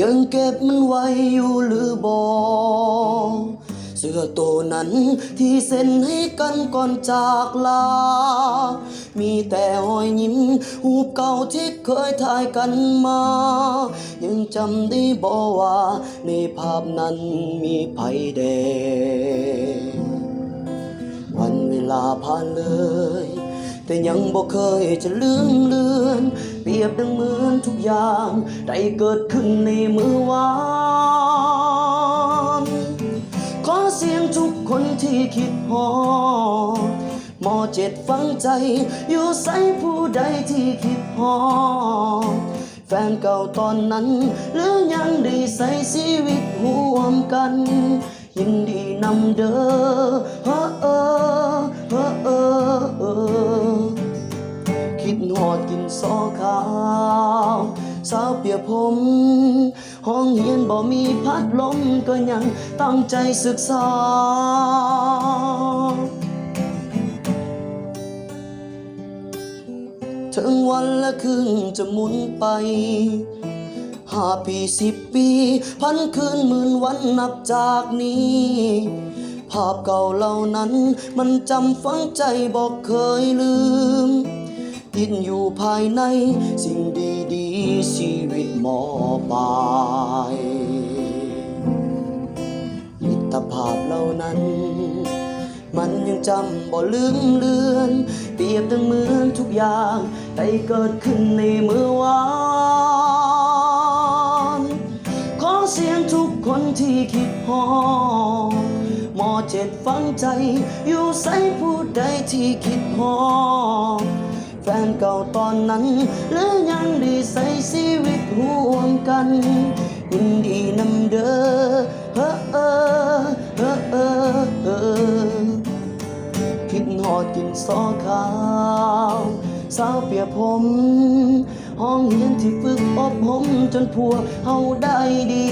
ยังเก็บมันไว้อยู่หรือบ่เสื้อตัวนั้นที่เซ็นให้กันก่อนจากลามีแต่รอยยิ้มรูปเก่าที่เคยถ่ายกันมายังจำได้บ่ว่าในภาพนั้นมีไผแดงวันเวลาผ่านเลยแต่ยังบ่เคยจะลืมเลือนเปรียบดังเหมือนทุกอย่างได้เกิดขึ้นในมื้อวานขอเสียงทุกคนที่คิดฮอดหมอเจ็ดฟังใจอยู่ใส่ผู้ใดที่คิดฮอดแฟนเก่าตอนนั้นหรือยังได้ใส่ชีวิตร่วมกันยินดีนำเด้อคิดหอดกินซอขาวสาวเปียผมห้องเรียนบ่มีพัดลมก็ยังตั้งใจศึกษาถึงวันและคืนจะหมุนไป5 ปี10 ปีพันคืนหมื่นวันนับจากนี้ภาพเก่าเหล่านั้นมันจำฝังใจบอกเคยลืมติดอยู่ภายในสิ่งดีๆชีวิตมอปลายมิตรภาพเหล่านั้นมันยังจำบ่ลืมเลือนเปรียบดังเหมือนทุกอย่างได้เกิดขึ้นในมื้อวานขอเสียงทุกคนที่คิดฮอดหมอเจ็ดฟังใจอยู่ใส่ผู้ใดที่คิดฮอดแฟนเก่าตอนนั้นหรือยังได้ใส่ชีวิตร่วมกันยินดีนำเด้อคิดหอดกินซอขาวสาวเปียผมห้องเรียนที่ฝึกอบรมจนพวกเฮาได้ดี